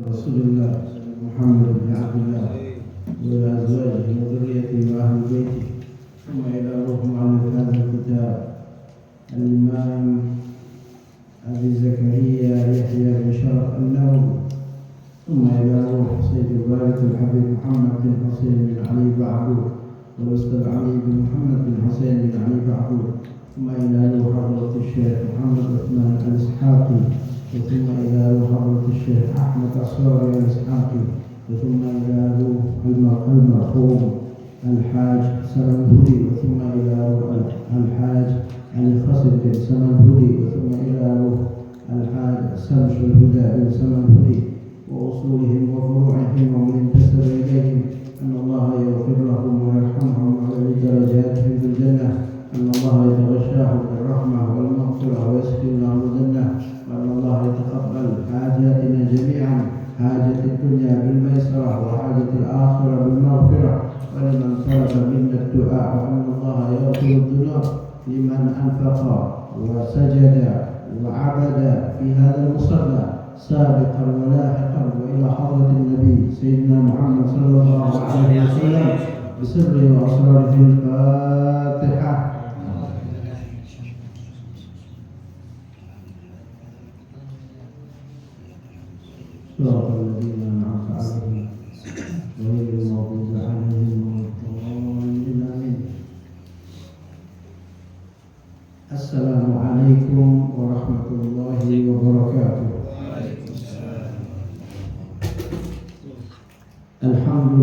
رسول الله محمد بن عبد الله وعلى أزواجه وذريته وأهل بيته ثم إلى روح مؤلف هذا الكتاب الإمام أبي زكريا يحيى بن شرف النووي ثم إلى روح سيد الوالد الحبيب محمد بن حسين بن علي بعبود والأستاذ علي بن محمد بن حسين بن علي بعبود ثم إلى روح حضرة الشيخ محمد عثمان الإسحاقي ثم إلى روح حضرة الشيخ أحمد الصوري الإسحاقي ثم إلى روح المرحوم الحاج سمنهودي ثم إلى روح الحاج علي خصر بن سمنهودي ثم إلى روح الحاج سمش الهدى بن سمنهودي وأصولهم وفروعهم ومن انتسب إليهم أن الله يغفر لهم ويرحمهم ويعلي درجاتهم في الجنة أن الله يتغشاهم بالرحمة والمغفرة ويسكن لهم الجنة وأن الله يتقبل حاجاتنا جميعا حاجة الدنيا بالميسرة وحاجة الآخرة بالمغفرة ولمن طلب منا الدعاء وأن الله يغفر الذنوب لمن أنفق وسجد وعبد في هذا المصلى سابقا ولاحقا وإلى حضرة النبي سيدنا محمد صلى الله عليه وسلم بسر وأسرار في الفاتحة. صراط الذين أنعمت عليهم غير المغضوب عليهم ولا الضالين آمين. السلام عليكم ورحمة الله وبركاته. الحمد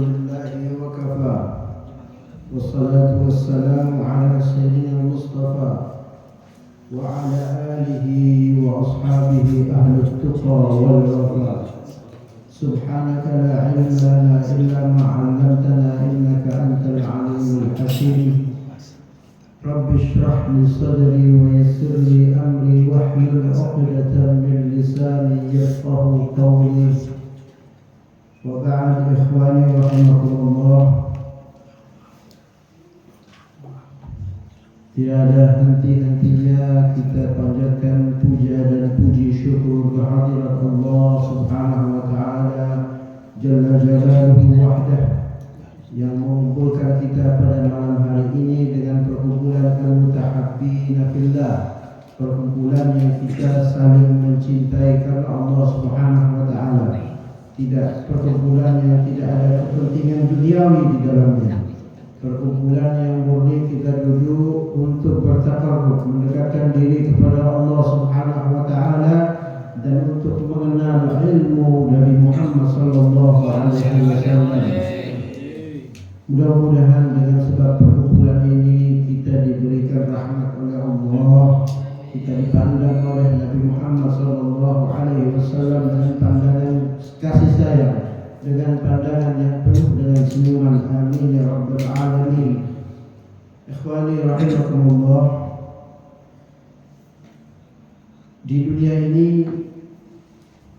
لله وكفى والصلاة والسلام على سيدنا المصطفى وعلى آله وأصحابه أهل التقى والوفاء. سبحانك لا علم لنا إلا ما علمتنا إنك أنت العليم الحكيم. رب اشرح لي صدري ويسر لي أمري واحلل عقدة من لساني يفقه قولي. وبعد إخواني رحمكم الله, tiada henti-hentinya kita panjatkan puja dan puji syukur kehadirat Allah Subhanahu wa taala Jalla Jalaluhu wahdah yang mengumpulkan kita pada malam hari ini dengan perkumpulan al-mutahabbina fillah, perkumpulan yang kita saling mencintai karena Allah Subhanahu wa taala. Tidak perkumpulan yang tidak ada kepentingan duniawi di dalamnya. Perkumpulan yang murni kita duduk untuk bertakarrub, mendekatkan diri kepada Allah Subhanahu wa taala dan untuk mengenal ilmu dari Muhammad sallallahu alaihi wasallam. Mudah-mudahan dengan sebab perkumpulan ini kita diberikan rahmat oleh Allah, kita dipandang oleh Nabi Muhammad sallallahu alaihi wasallam dengan pandangan kasih sayang, dengan pandangan yang penuh dengan senyuman. Amin ya rabbal alamin. Ikhwani rahimakumullah, di dunia ini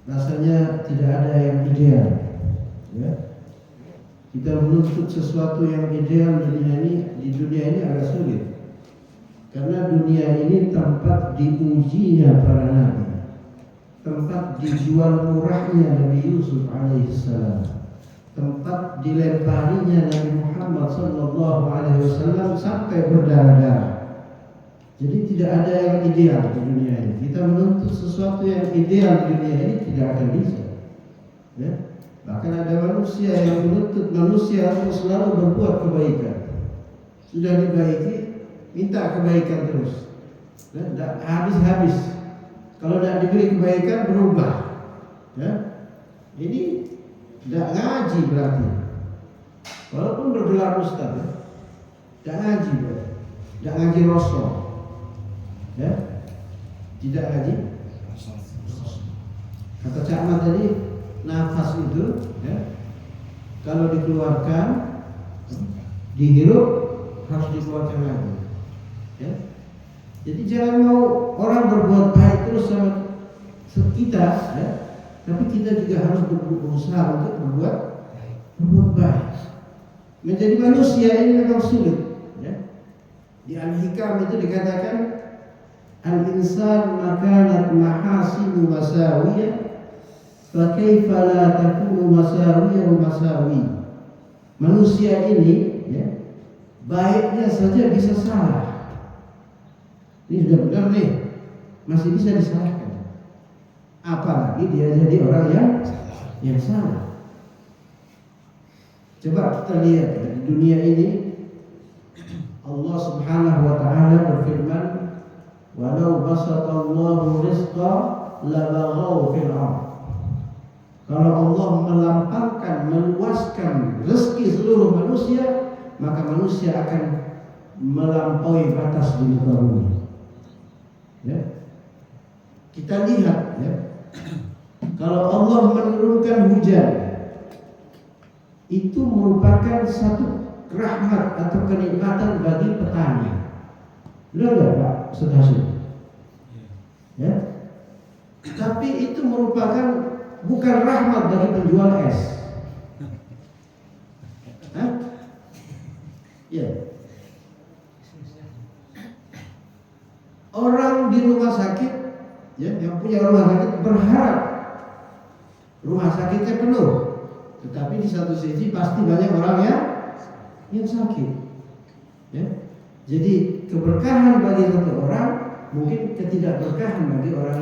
rasanya tidak ada yang ideal, ya. Kita menuntut sesuatu yang ideal di dunia ini agak sulit, karena dunia ini tempat diujinya para nabi, tempat dijual murahnya Nabi Yusuf alaihissalam, tempat dilemparinya Nabi Muhammad sallallahu alaihi wasallam sampai berdarah-darah. Jadi tidak ada yang ideal di dunia ini. Kita menuntut sesuatu yang ideal di dunia ini tidak akan bisa, ya. Bahkan ada manusia yang menuntut manusia untuk selalu berbuat kebaikan. Sudah dibaiki, minta kebaikan terus, ya, tidak habis-habis. Kalau tidak diberi kebaikan berubah, ya. Ini tidak ngaji berarti. Walaupun bergelar ustaz, ya, tidak ngaji berarti. Tidak ngaji rasul, ya. Tidak ngaji. Kata Cak Ahmad tadi, nafas itu, ya, kalau dikeluarkan, dihirup, harus dikeluarkan lagi, ya. Jadi jangan mau orang berbuat baik terus sama kita, ya, tapi kita juga harus berusaha untuk berbuat baik. Menjadi manusia ini memang sulit, ya. Di Al-Hikam itu dikatakan al-insan makanat mahasinu masawiyah fa kaifa la takunu masawiyah masawi. Manusia ini ya, baiknya saja bisa salah. Ini sudah benar nih, masih bisa disalahkan. Apalagi dia jadi orang yang salah. Coba kita lihat ya, di dunia ini Allah Subhanahu wa taala berfirman, "Walau basatallahu rizqa labaghaw fil ardh." Kalau Allah melampangkan, meluaskan rezeki seluruh manusia, maka manusia akan melampaui batas di muka bumi. Ya. Kita lihat ya, kalau Allah menurunkan hujan, itu merupakan satu rahmat atau kenikmatan bagi petani. Benar nggak Pak Sudhasyid? Ya. Tapi itu merupakan bukan rahmat bagi penjual es. Hah? Ya. Orang di rumah sakit, ya, yang punya rumah sakit berharap rumah sakitnya penuh, tetapi di satu sisi pasti banyak orang yang sakit. Ya. Jadi keberkahan bagi satu orang mungkin ketidakberkahan bagi orang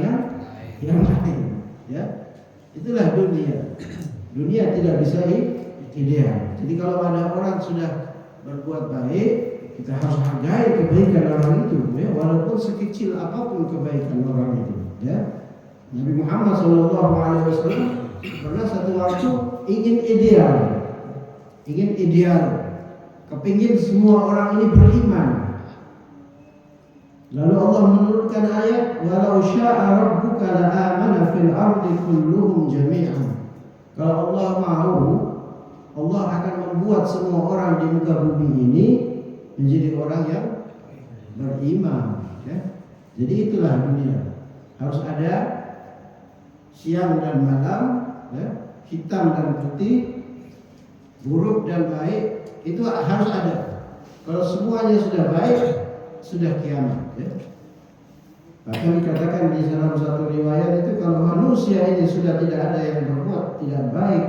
yang lain. Ya. Itulah dunia. Dunia tidak bisa ideal. Jadi kalau ada orang sudah berbuat baik, kita harus hargai kebaikan orang itu, ya, walaupun sekecil apapun kebaikan orang itu. Ya. Nabi Muhammad SAW pernah satu waktu ingin ideal, kepingin semua orang ini beriman. Lalu Allah menurunkan ayat, walau syaa rabbuka la amana fil ardi kulluhum jami'an. Kalau Allah mau, Allah akan membuat semua orang di muka bumi ini menjadi orang yang beriman. Ya. Jadi itulah dunia. Harus ada siang dan malam, ya, hitam dan putih, buruk dan baik, itu harus ada. Kalau semuanya sudah baik, sudah kiamat. Ya. Bahkan dikatakan di salah satu riwayat itu, kalau manusia ini sudah tidak ada yang berbuat tidak baik,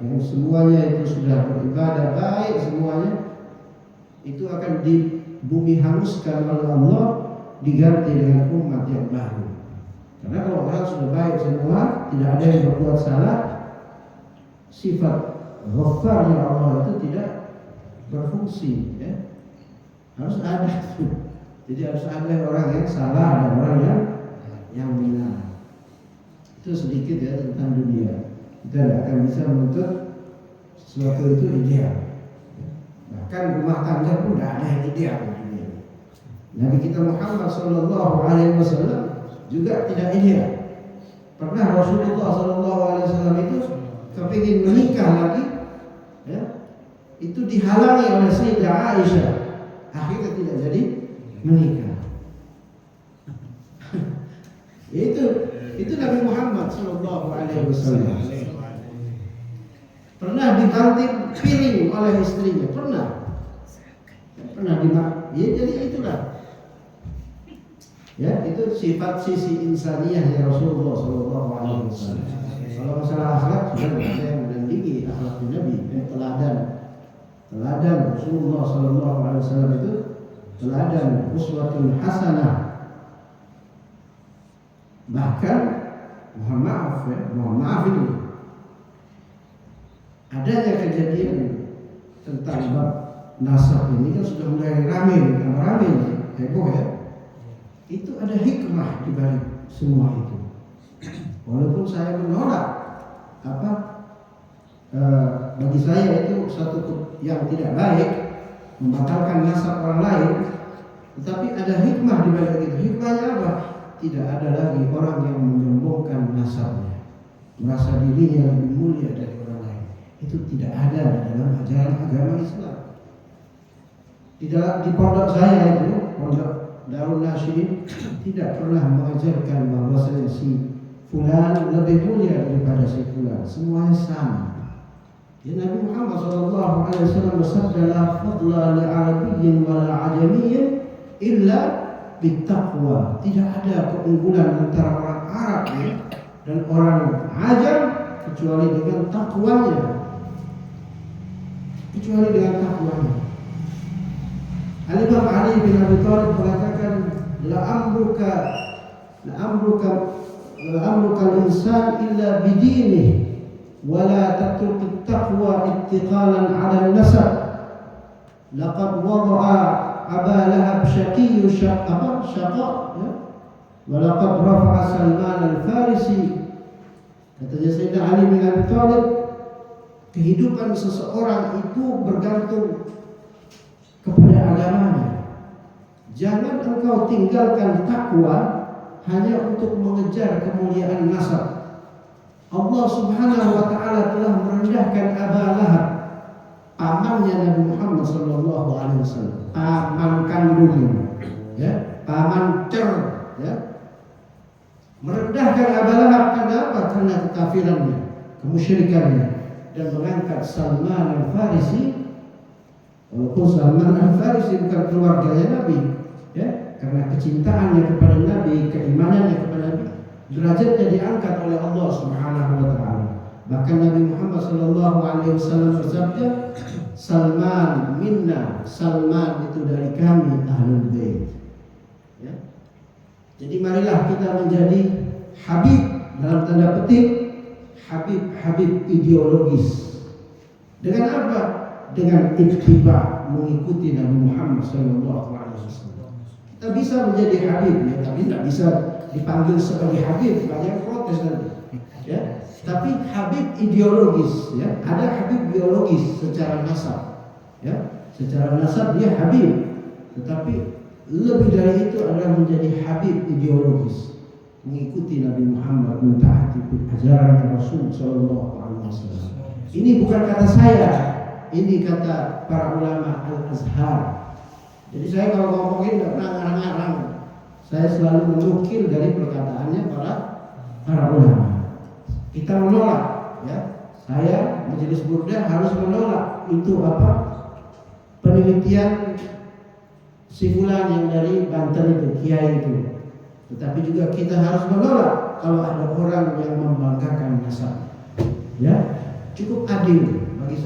yang semuanya itu sudah beribadah baik semuanya, itu akan di bumi hanguskan oleh Allah, diganti dengan umat yang baru. Karena kalau orang sudah baik semua, tidak ada yang berbuat salah, sifat Ghaffarnya Allah itu tidak berfungsi. Ya. Harus ada. Jadi harus ada orang yang salah, ada orang yang benar. Itu sedikit ya tentang dunia. Kita tidak akan bisa menuntut sesuatu itu ideal. Bahkan rumah tangga pun tidak ada yang ideal di dunia. Nabi kita Muhammad SAW juga tidak ideal. Pernah Rasulullah SAW itu kepingin menikah lagi, ya, itu dihalangi oleh Sayyidah Aisyah. Akhirnya tidak jadi menikah. itu Nabi Muhammad SAW. Pernah dibanting piring oleh istrinya, pernah ya, jadi itulah. Ya, itu sifat sisi insaniyahnya Rasulullah SAW. Kalau masalah akhlak sudah ada yang menandingi akhlak Nabi, teladan Rasulullah SAW itu teladan uswatun hasanah. Bahkan mohon maaf ini adanya kejadian tentang bab nasab ini kan sudah mulai ramai heboh ya. Itu ada hikmah di balik semua itu. Walaupun saya menolak bagi saya itu satu yang tidak baik, membatalkan nasab orang lain, tetapi ada hikmah di balik itu. Hikmahnya apa? Tidak ada lagi orang yang menyombongkan nasabnya, merasa dirinya lebih mulia dari orang lain. Itu tidak ada di dalam ajaran agama Islam. Di pondok saya itu, pondok Darul Nasyidin, tidak pernah mengajarkan bahwasanya si fulan lebih mulia daripada si fulan. Semuanya sama. Ya, Nabi Muhammad SAW bersabda, la fadla li arabiyyin wa la ajamiyyin illa bittaqwa. Tidak ada keunggulan antara orang Arab dan orang Ajam kecuali dengan takwanya. Kecuali dengan takwanya. Al-Imam Ali bin Abi Thalib mengatakan la amruka al-insan illa bidinihi wa la tatruk at-taqwa ittiqalan 'ala an-nasab. Laqad wada'a Aba Lahab syaqiyyu syaqa ya? Wa laqad rafa'a Salman al-Farisi. Katanya Sayyidina Ali bin Abi Thalib, kehidupan seseorang itu bergantung kepada agamanya. Jangan engkau tinggalkan takwa hanya untuk mengejar kemuliaan nasab. Allah Subhanahu wa taala telah merendahkan Aba Lahab, pamannya Nabi Muhammad sallallahu alaihi wasallam, paman kandungnya, ya, paman cer, ya. Merendahkan Aba Lahab karena apa? Karena kekafirannya, kemusyrikannya, dan mengangkat Salman al-Farisi. Walaupun Salman al-Farisi bukan keluarganya Nabi, ya, karena kecintaannya kepada Nabi, keimanannya kepada Nabi, derajatnya diangkat oleh Allah Subhanahu wa taala. Bahkan Nabi Muhammad sallallahu alaihi wasallam bersabda, Salman minna, Salman itu dari kami Ahlul Bait. Ya. Jadi marilah kita menjadi habib dalam tanda petik, habib ideologis. Dengan apa? Dengan ittiba, mengikuti Nabi Muhammad sallallahu alaihi wasallam. Kita bisa menjadi habib, ya, tapi tidak bisa dipanggil sebagai habib, banyak protes nanti. Ya. Tapi habib ideologis, ya. Ada habib biologis secara nasab, ya. Secara nasab dia habib, tetapi lebih dari itu adalah menjadi habib ideologis, mengikuti Nabi Muhammad, mentaati ajaran Rasul sallallahu alaihi wasallam. Ini bukan kata saya, ini kata para ulama Al-Azhar. Jadi saya kalau ngomongin tidak pernah ngarang-ngarang, saya selalu menukil dari perkataannya para ulama. Kita menolak, ya. Saya Majelis Burda harus menolak itu apa? Penelitian si fulan yang dari Banten itu, kiai itu. Tetapi juga kita harus menolak kalau ada orang yang membanggakan nasab. Ya, cukup adil bagi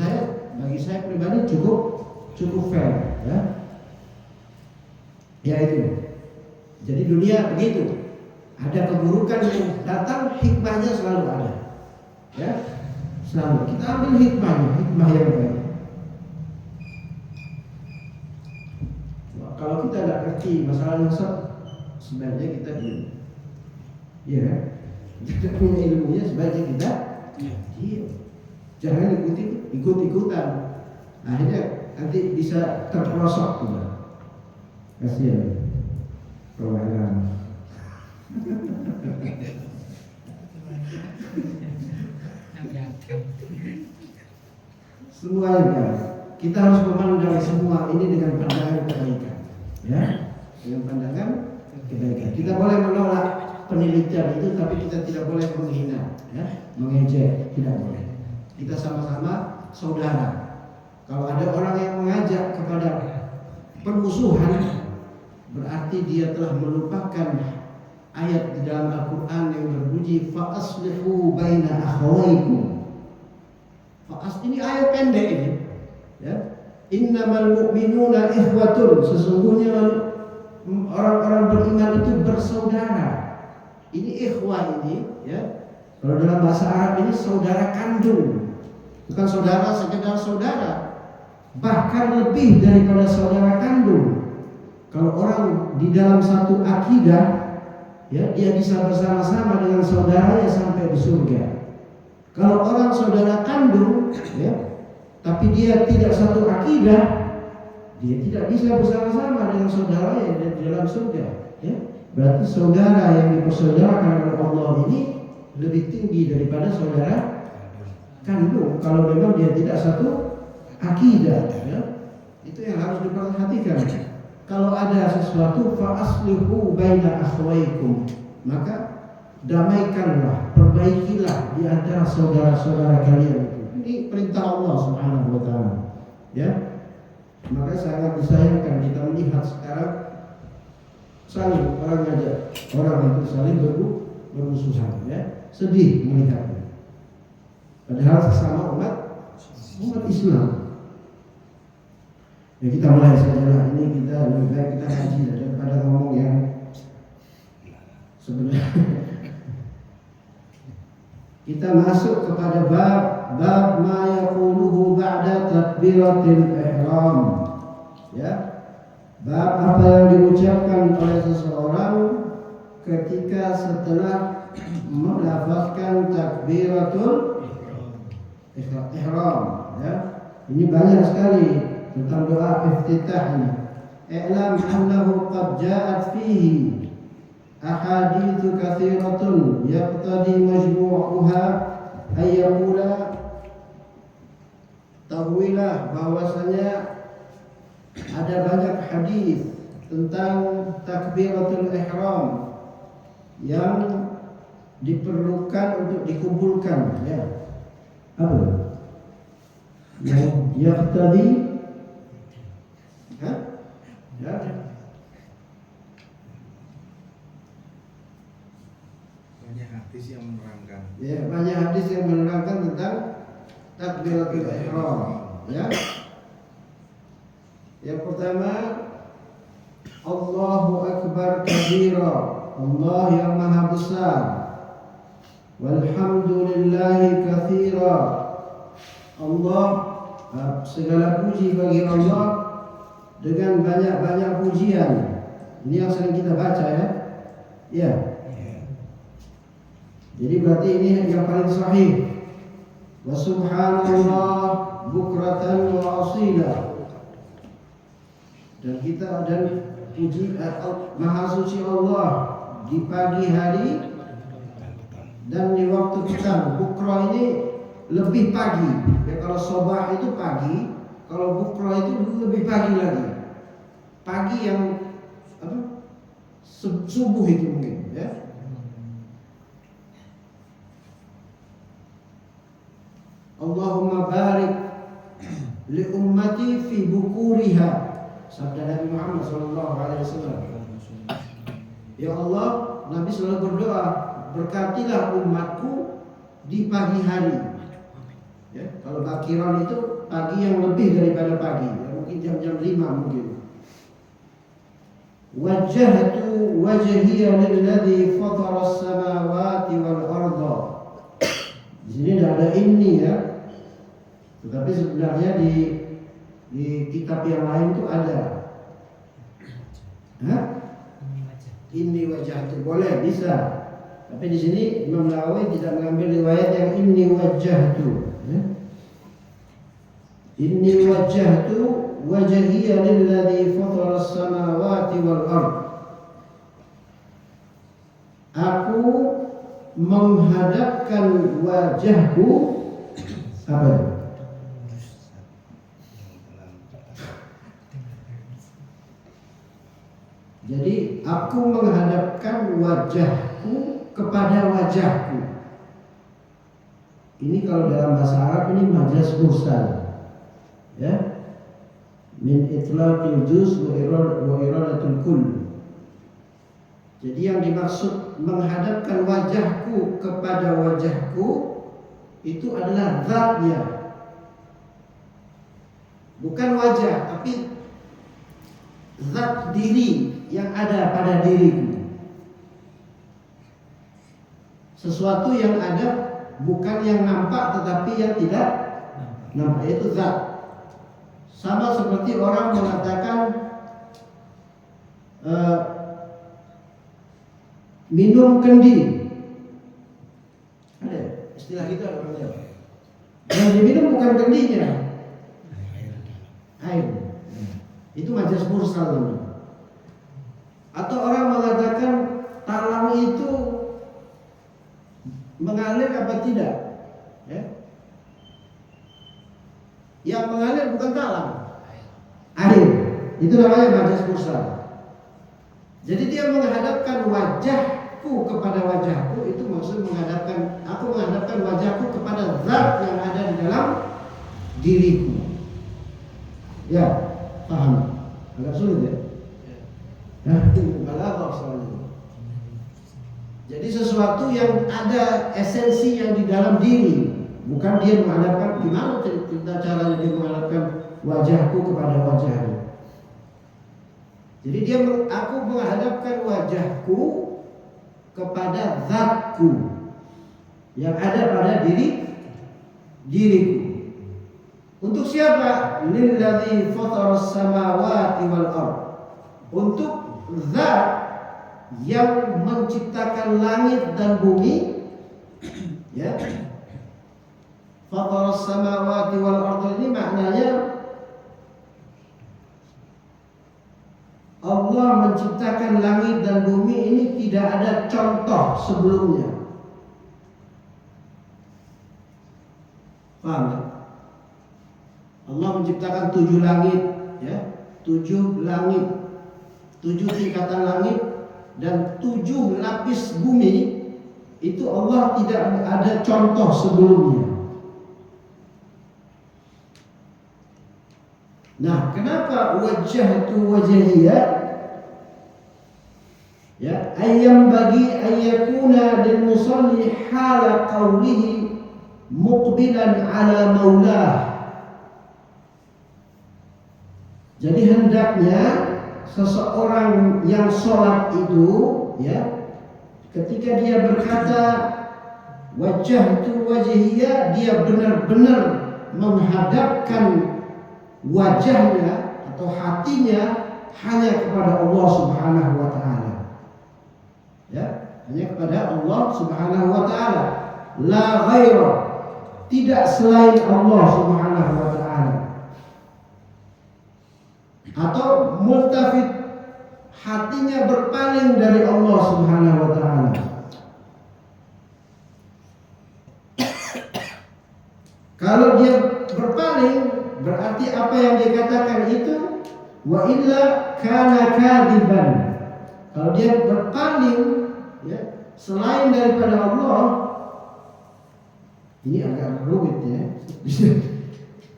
saya pribadi cukup fair, ya. Ya itu. Jadi dunia begitu. Ada keburukan yang datang, hikmahnya selalu ada. Ya, selalu kita ambil hikmahnya, hikmah yang baik. Kalau kita tidak ngerti masalah nasab, sebaiknya kita diam. Ya, kita punya ilmunya, sebaiknya kita diam. Jangan ikut-ikutan. Akhirnya nanti bisa terperosok juga. Kasihan perwairan. Semuanya kita harus memandang semua ini dengan pandangan kebaikan, ya, dengan pandangan kebaikan. Kita boleh menolak penelitian itu, tapi kita tidak boleh menghina, ya, mengejek, tidak boleh. Kita sama-sama saudara. Kalau ada orang yang mengajak kepada permusuhan, berarti dia telah melupakan ayat di dalam Al-Quran yang berbunyi fa aslihu baina akhawaykum. Ini ayat pendek ini, ya. Innamal mu'minuna ikhwatun, sesungguhnya orang-orang beriman itu bersaudara. Ini ikhwah ini, ya. Kalau dalam bahasa Arab ini saudara kandung, bukan saudara sekedar saudara, bahkan lebih daripada saudara kandung. Kalau orang di dalam satu akidah, ya, dia bisa bersama-sama dengan saudaranya sampai di surga. Kalau orang saudara kandung, ya, tapi dia tidak satu akidah, dia tidak bisa bersama-sama dengan saudaranya di dalam surga. Ya. Berarti saudara yang dipersaudarakan oleh Allah ini lebih tinggi daripada saudara kandung. Kalau memang dia tidak satu akidah, ya, itu yang harus diperhatikan. Kalau ada sesuatu fa aslihu baina akhwaykum, maka damaikanlah, perbaikilah di antara saudara-saudara kalian itu. Ini perintah Allah Subhanahu wa taala. Ya. Maka sangat disayangkan kita melihat sekarang saling orang ngajak orang itu saling bermusuhan, ya, sedih melihatnya. Padahal sesama umat Islam. Ya kita mulai saja lah. Ini kita lebih baik kita ngaji daripada ngomong yang sebenarnya. Kita masuk kepada bab ma yaquluhu ba'da takbiratil ihram. Ya. Bab apa yang diucapkan oleh seseorang ketika setelah melafazkan takbiratul ihram, ya. Ini banyak sekali tentang doa iftitah ini. I'lam annahu qad ja'at fihi ahaditsu katsiratun yaqtadi majmu'uha ay yaqula, tahuilah bahwasanya ada banyak hadis tentang takbiratul ihram yang diperlukan untuk dikumpulkan, ya. Apa? Yang tadi, ya, banyak hadis yang menerangkan. Ya, banyak hadis yang menerangkan tentang takbiratul ihram, ya. Yang pertama, Allahu Akbar kabira, Allah yang maha besar. Walhamdulillahi katsira, Allah, segala puji bagi Allah dengan banyak-banyak pujian. Ini yang sering kita baca, ya. Ya. Jadi berarti ini yang paling sahih. Wa subhanallah bukratan wa asila. Dan kita puji maha suci Allah di pagi hari dan di waktu petang. Bukra ini lebih pagi. Ya, kalau sobah itu pagi, kalau bukra itu lebih pagi lagi. Pagi yang apa? Subuh itu mungkin, ya. Allahumma barik li ummati fi bukuriha, sabda Nabi Muhammad SAW. Ya Allah, Nabi selalu berdoa, berkatilah umatku di pagi hari. Ya, kalau bakiran itu pagi yang lebih daripada pagi, ya, mungkin jam-jam 5 mungkin. Wajjahtu wajhiya lilladzi fatara as-samawati wal arda. Di sini tidak ada ini, ya. Tetapi sebenarnya di kitab yang lain itu ada. Hah? Ini wajah itu boleh, bisa. Tapi di sini Imam Nawawi tidak mengambil riwayat yang ini wajah itu. Ya? Ini wajah itu wajhiya lilladzi fatara as-samawati wal ard. Aku menghadapkan wajahku, apa itu? Jadi aku menghadapkan wajahku kepada wajahku. Ini kalau dalam bahasa Arab ini majas mursal, ya. Min itlaqil juz wa iradatul kull. Jadi yang dimaksud menghadapkan wajahku kepada wajahku itu adalah zatnya, bukan wajah, tapi zat diri yang ada pada diriku. Sesuatu yang ada, bukan yang nampak tetapi yang tidak nampak, itu zat. Sama seperti orang mengatakan minum kendi. Ada istilah kita orangnya. Yang diminum bukan kendinya, air. Itu majas mursal namanya. Atau orang mengatakan talang itu mengalir apa tidak, ya? Yang mengalir bukan talang, air. Itu namanya majas mursal. Jadi dia menghadapkan wajahku kepada wajahku, itu maksud menghadapkan, aku menghadapkan wajahku kepada zat yang ada di dalam diriku. Ya, paham? Agak sulit, ya? Nah, balaghah soalnya. Jadi sesuatu yang ada esensi yang di dalam diri, bukan dia menghadapkan gimana cerita caranya dia menghadapkan wajahku kepada wajahnya. Jadi aku menghadapkan wajahku kepada zatku yang ada pada diriku. Untuk siapa? Lilladzi fataras samawati wal ardh. Untuk zat yang menciptakan langit dan bumi, ya. Fataras samawati wal ardh ini maknanya Allah menciptakan langit dan bumi ini tidak ada contoh sebelumnya. Paham ya? Allah menciptakan 7 langit, ya, 7 langit, 7 tingkatan langit dan 7 lapis bumi. Itu Allah tidak ada contoh sebelumnya. Nah, kenapa wajhatu wajhiyya? Ya, ayam bagi ayyakuna lil musalli hala qawlihi muqbilan ala maulah. Jadi hendaknya seseorang yang sholat itu, ya, ketika dia berkata wajhatu wajhiyya, dia benar-benar menghadapkan wajahnya atau hatinya hanya kepada Allah Subhanahu wa taala. Ya, hanya kepada Allah Subhanahu wa taala. La ghaira, tidak selain Allah Subhanahu wa taala. Atau multafid, hatinya berpaling dari Allah Subhanahu wa taala. Kalau dia berpaling, berarti apa yang dikatakan itu wa illa kana kadiban. Kalau dia berpaling, ya, selain daripada Allah, ini agak rumit, ya.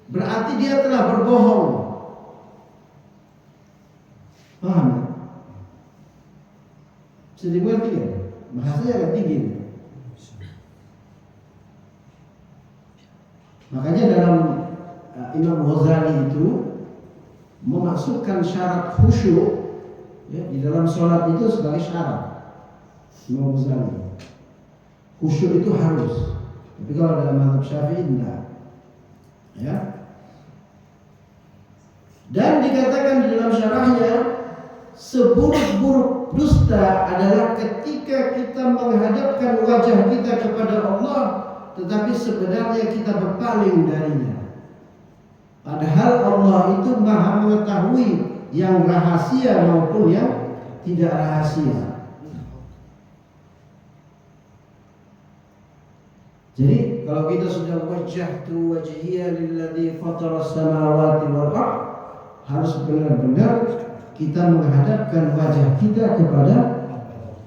Berarti dia telah berbohong. Paham? Bisa dimengerti ya? Bahasanya agak tinggi. Makanya dalam Imam Ghazali itu memasukkan syarat khusyuk, ya, di dalam sholat itu sebagai syarat. Imam Ghazali, khusyuk itu harus. Tapi kalau dalam mazhab Syafi'i enggak. Ya. Dan dikatakan di dalam syarahnya, seburuk-buruk dusta adalah ketika kita menghadapkan wajah kita kepada Allah, tetapi sebenarnya kita berpaling darinya. Padahal Allah itu Maha mengetahui yang rahasia maupun yang tidak rahasia. Jadi kalau kita sudah wajhtu wajhiyya lilladzi fataras samawati wal ardh, harus benar-benar kita menghadapkan wajah kita kepada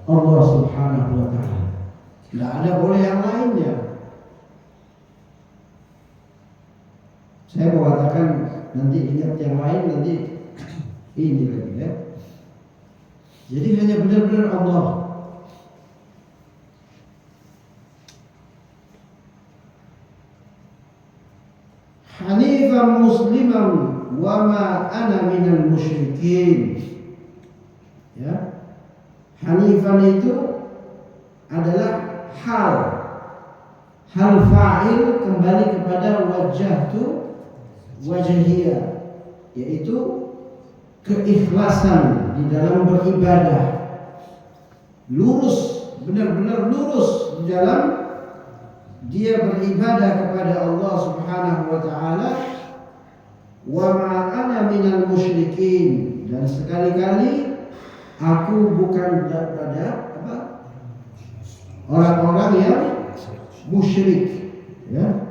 Allah Subhanahu wa taala. Tidak ada boleh yang lainnya. Saya mau katakan nanti ingat yang lain, nanti ini lagi, ya. Jadi hanya benar-benar Allah. Hanifan musliman wa ma ana minal musyrikin. Ya. Hanifan itu adalah hal fa'il kembali kepada wajhtu wajhiyya, yaitu keikhlasan di dalam beribadah, lurus, benar-benar lurus di dalam dia beribadah kepada Allah Subhanahu wa taala. Wa ma ana minal musyrikin, dan sekali-kali aku bukan daripada orang-orang yang musyrik, ya.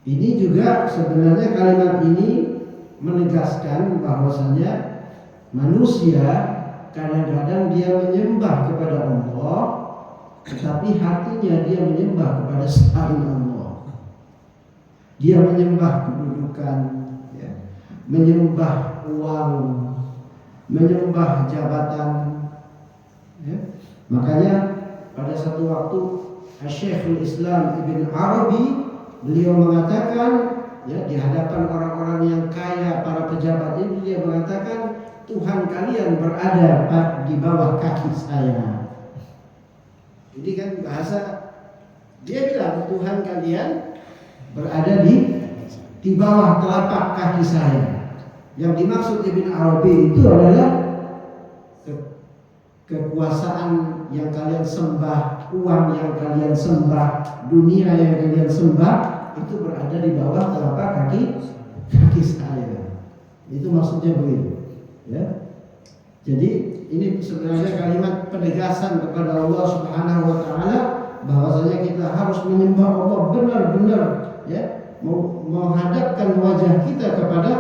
Ini juga sebenarnya kalimat ini menegaskan bahwasanya manusia kadang-kadang dia menyembah kepada Allah, tetapi hatinya dia menyembah kepada selain Allah. Dia menyembah kedudukan, ya, menyembah uang, menyembah jabatan. Ya. Makanya pada satu waktu Syekhul Islam Ibn Arabi beliau mengatakan, ya, di hadapan orang-orang yang kaya, para pejabat ini, dia mengatakan, Tuhan kalian berada di bawah kaki saya. Ini kan bahasa, dia bilang Tuhan kalian berada di bawah telapak kaki saya. Yang dimaksud Ibn Arabi itu adalah kekuasaan yang kalian sembah, uang yang kalian sembah, dunia yang kalian sembah, itu berada di bawah telapak kaki saya. Itu maksudnya begitu, ya. Jadi ini sebenarnya kalimat penegasan kepada Allah Subhanahu wa taala bahwasanya kita harus menyembah Allah benar-benar, ya, menghadapkan wajah kita kepada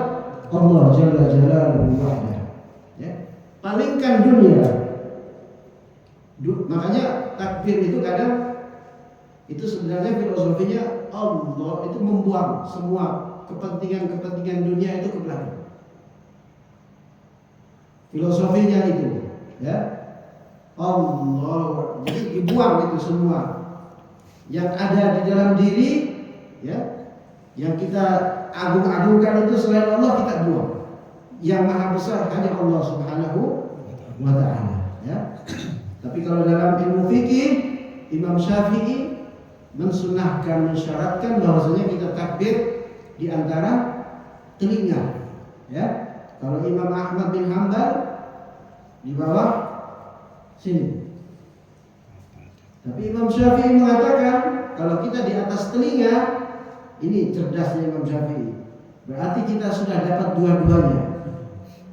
Allah Jalla Jalaluhu wahdah, ya. Palingkan dunia. Makanya takbir itu kadang itu sebenarnya filosofinya Allah itu membuang semua kepentingan dunia itu ke belakang. Filosofinya itu, ya, Allah, jadi dibuang itu semua yang ada di dalam diri, ya, yang kita agung-agungkan itu selain Allah kita buang. Yang maha besar hanya Allah Subhanahu wa taala, ya. Tapi kalau dalam ilmu fikih, Imam Syafi'i mensyaratkan bahwasanya kita takbir di antara telinga, ya. Kalau Imam Ahmad bin Hanbal di bawah sini. Tapi Imam Syafi'i mengatakan kalau kita di atas telinga, ini cerdasnya Imam Syafi'i. Berarti kita sudah dapat dua-duanya,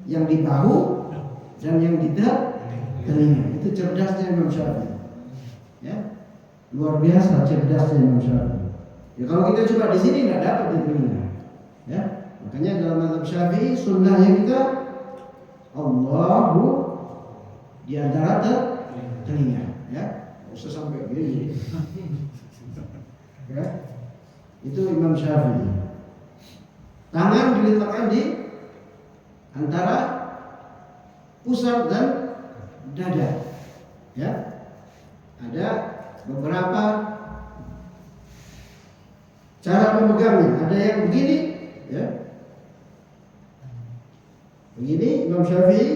yang di bahu dan yang di telinga. Itu cerdasnya Imam Syafi'i, ya, luar biasa cerdasnya Imam Syafi'i. Ya, kalau kita coba di sini nggak dapat di telinga, ya. Makanya dalam mazhab Syafi'i sunnahnya kita Allahu di antara telinga, ya, nggak usah sampai begini. Ya, itu Imam Syafi'i. Tangan diletakkan di antara pusat dan dada, ya. Ada beberapa cara memegangnya. Ada yang begini, ya, begini Imam Syafi'i.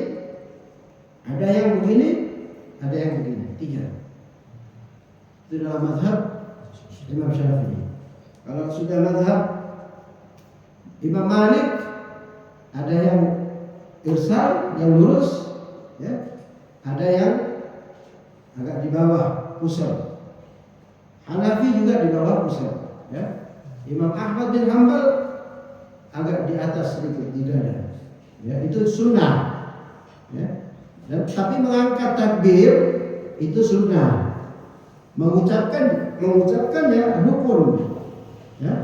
Ada yang begini, ada yang begini. 3. Itu dalam mazhab Imam Syafi'i. Kalau sudah mazhab Imam Malik, ada yang irsal, yang lurus, ya. Ada yang agak di bawah pusat. Hanafi juga di bawah pusat, ya. Imam Ahmad bin Hanbal agak di atas sedikit di dada, ya. Itu sunnah, ya. Dan tapi mengangkat takbir itu sunnah. Mengucapkannya rukun, ya.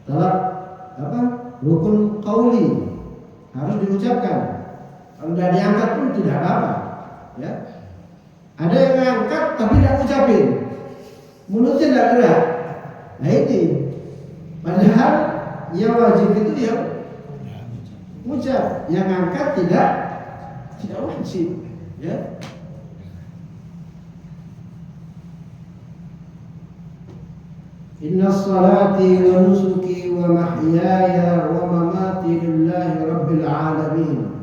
Dalam rukun qauli harus diucapkan. Kalau tidak diangkat pun tidak apa-apa, ya. Ada yang ngangkat tapi tidak ucapin, mulutnya tidak gerak. Nah ini, padahal yang wajib itu ya ucap, yang ngangkat tidak wajib, ya. Inna salati wa nusuki wa mahyaya wa mamati lillahi rabbil alamin.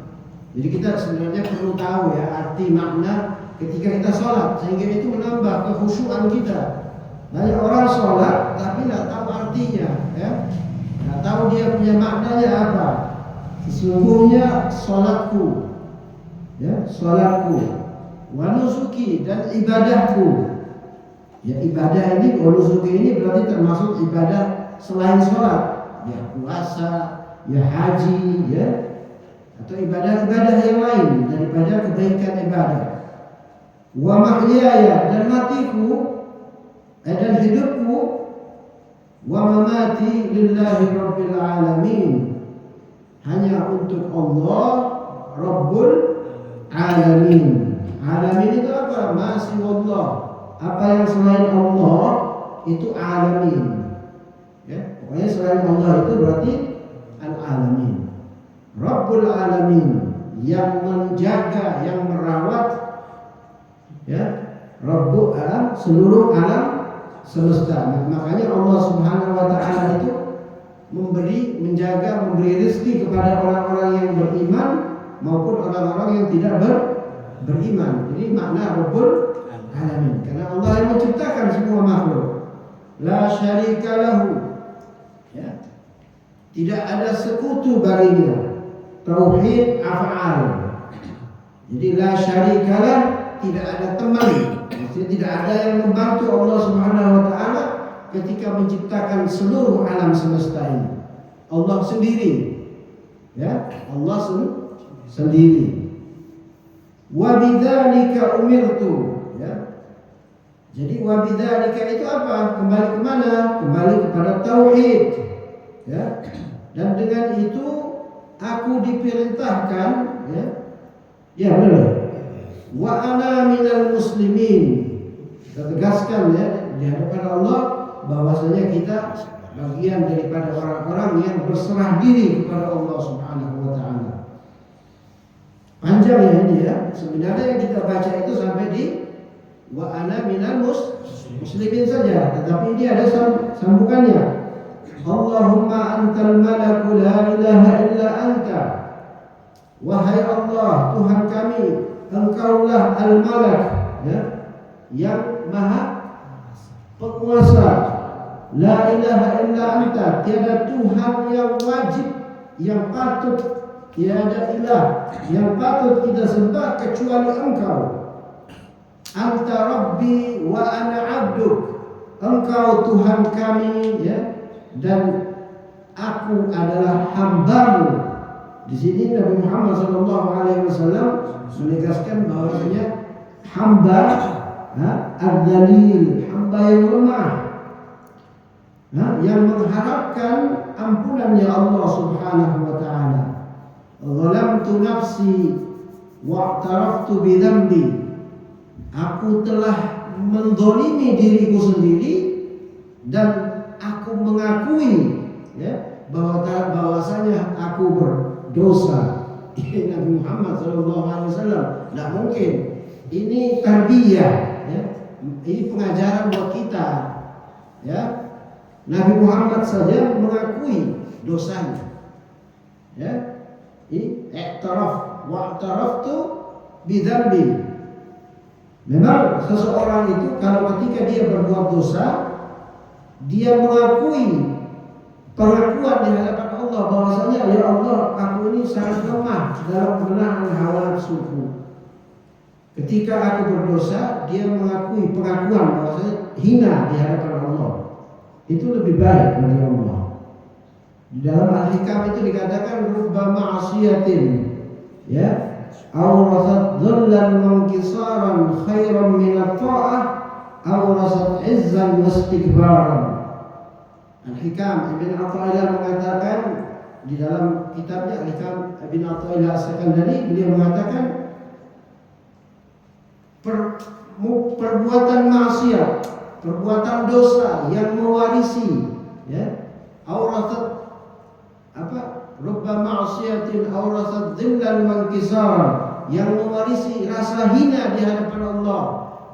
Jadi kita sebenarnya perlu tahu, ya, arti makna ketika kita sholat, sehingga itu menambah kekhusyuan kita. Banyak orang sholat tapi tidak tahu artinya, ya, tidak tahu dia punya maknanya apa. Sesungguhnya sholatku, ya, sholatku, wa nusuki, dan ibadahku. Ya, ibadah ini, nusuki ini berarti termasuk ibadah selain sholat, ya, puasa, ya, haji, ya, atau ibadah-ibadah yang lain daripada kebaikan ibadah. Wa mahyaya, dan matiku, dan hidupku, wa mamati lillahi rabbil alamin, hanya untuk Allah Rabbul Alamin. Alamin itu apa? Masih Allah. Apa yang selain Allah itu alamin, ya. Pokoknya selain Allah itu berarti al-alamin. Rabbul Alamin, yang menjaga, yang merawat, ya, Rabbul alam, seluruh alam semesta. Makanya Allah Subhanahu wa taala itu menjaga, memberi rezeki kepada orang-orang yang beriman maupun orang-orang yang tidak beriman. Ini makna Rabbul alamin. Karena Allah yang menciptakan semua makhluk. La syarika lahu. Ya. Tidak ada sekutu baginya. Tauhid af'al. Jadi la syarikalah, tidak ada teman. Maksudnya tidak ada yang membantu Allah Subhanahu wa taala ketika menciptakan seluruh alam semesta ini. Allah sendiri. Ya, Allah sendiri. Wa bidzalika umirtu, ya. Jadi wa bidzalika itu apa? Kembali ke mana? Kembali kepada tauhid. Ya. Dan dengan itu aku diperintahkan, ya. Ya benar. Wa ana minal muslimin. Kita tegaskan, ya, di hadapan Allah bahwasanya kita bagian daripada orang-orang yang berserah diri kepada Allah Subhanahu wa taala. Panjang ya ini, ya. Sebenarnya yang kita baca itu sampai di wa ana minal muslimin saja, tetapi ini ada sambungannya. Allahumma antal malaku la ilaha illa anta. Wahai Allah, Tuhan kami, Engkaulah al-malak, ya, yang maha penguasa. La ilaha illa anta, tiada Tuhan yang wajib, yang patut, tiada ilah yang patut kita sembah kecuali Engkau. Anta Rabbi wa ana abduk. Engkau Tuhan kami, ya, dan aku adalah hambamu. Di sini Nabi Muhammad SAW menegaskan bahwasanya hamba, ad-dalil, hamba yang lemah, yang mengharapkan ampunannya Allah Subhanahu wa taala. Zalamtu nafsi wa'taraftu bidzambi. Aku telah menzalimi diriku sendiri dan aku mengakui, ya, bahwasanya aku berdosa. Ini Nabi Muhammad SAW. Tidak mungkin. Ini tarbiyah, ya. Ini pengajaran buat kita, ya. Nabi Muhammad saja mengakui dosanya, ya. Ini i'taraf wa'taraftu bidzambi. Memang seseorang itu kalau ketika dia berbuat dosa, dia mengakui pengakuan di hadapan Allah bahwasanya, ya Allah, aku ini sangat lemah dalam menahan hawa nafsuku. Ketika aku berdosa, dia mengakui pengakuan bahwasanya hina di hadapan Allah. Itu lebih baik bagi Allah. Di dalam Al-Hikam itu dikatakan rubba ma'asiyatin, ya, awrasat dhullan wankisaran khairan minat ta'ah awrasat izzan wastikbaran. Al-Hikam Ibn Athaillah mengatakan di dalam kitabnya Al-Hikam Ibn Athaillah As-Sakandari, beliau mengatakan perbuatan maksiat, perbuatan dosa yang mewarisi, ya, awrasat rubba ma'siyatin awrasat dhillan wa inkisaran, yang mewarisi rasa hina di hadapan Allah